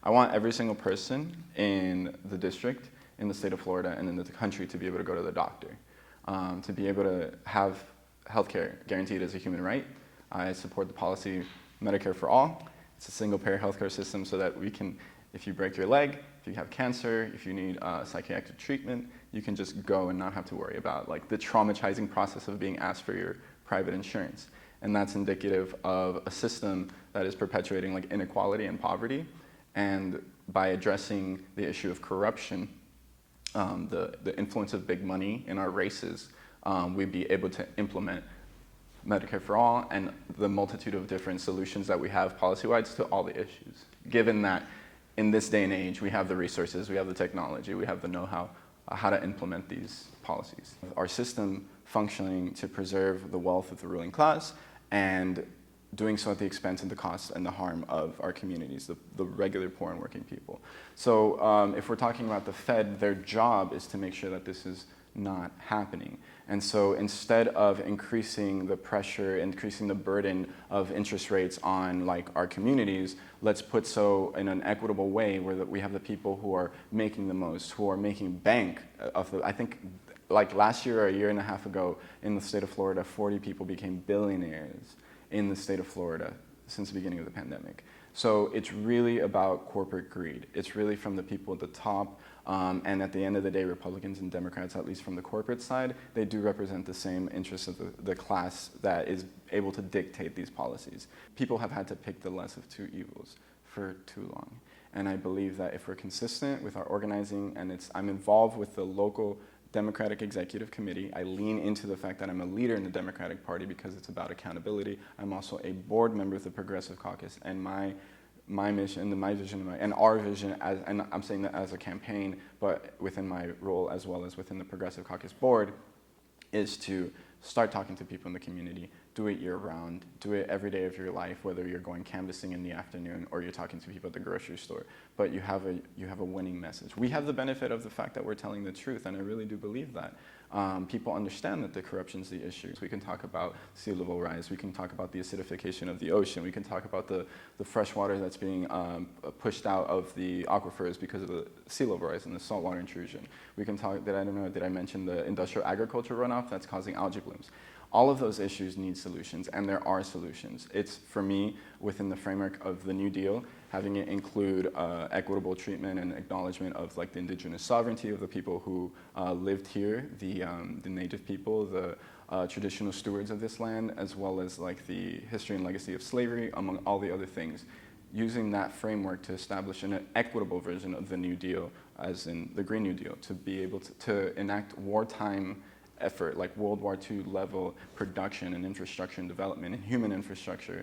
I want every single person in the district, in the state of Florida, and in the country to be able to go to the doctor, to be able to have healthcare guaranteed as a human right. I support the policy Medicare for all. It's a single-payer healthcare system so that we can, if you break your leg, if you have cancer, if you need psychiatric treatment, you can just go and not have to worry about like the traumatizing process of being asked for your private insurance. And that's indicative of a system that is perpetuating like inequality and poverty. And by addressing the issue of corruption, the influence of big money in our races, we'd be able to implement Medicare for all and the multitude of different solutions that we have policy-wise to all the issues. Given that in this day and age, we have the resources, we have the technology, we have the know-how, how to implement these policies. Our system functioning to preserve the wealth of the ruling class and doing so at the expense and the cost and the harm of our communities, the regular poor and working people. So if we're talking about the Fed, their job is to make sure that this is not happening. And so instead of increasing the pressure, increasing the burden of interest rates on like our communities, let's put so in an equitable way where that we have the people who are making the most, who are making bank of the, I think like last year or a year and a half ago in the state of Florida, 40 people became billionaires in the state of Florida since the beginning of the pandemic. So it's really about corporate greed. It's really from the people at the top. And at the end of the day, Republicans and Democrats, at least from the corporate side, they do represent the same interests of the class that is able to dictate these policies. People have had to pick the less of two evils for too long. And I believe that if we're consistent with our organizing, and I'm involved with the local Democratic Executive Committee. I lean into the fact that I'm a leader in the Democratic Party because it's about accountability. I'm also a board member of the Progressive Caucus, and my mission, my vision, and our vision, and I'm saying that as a campaign, but within my role as well as within the Progressive Caucus board, is to start talking to people in the community, do it year-round, do it every day of your life, whether you're going canvassing in the afternoon or you're talking to people at the grocery store. But you have a winning message. We have the benefit of the fact that we're telling the truth, and I really do believe that. People understand that the corruption is the issue. We can talk about sea level rise. We can talk about the acidification of the ocean. We can talk about the fresh water that's being pushed out of the aquifers because of the sea level rise and the saltwater intrusion. We can talk, did I mention the industrial agriculture runoff that's causing algae blooms? All of those issues need solutions, and there are solutions. It's, for me, within the framework of the New Deal, having it include equitable treatment and acknowledgement of like the indigenous sovereignty of the people who lived here, the native people, the traditional stewards of this land, as well as like the history and legacy of slavery, among all the other things. Using that framework to establish an equitable version of the New Deal, as in the Green New Deal, to be able to enact wartime effort, like World War II level production and infrastructure and development and human infrastructure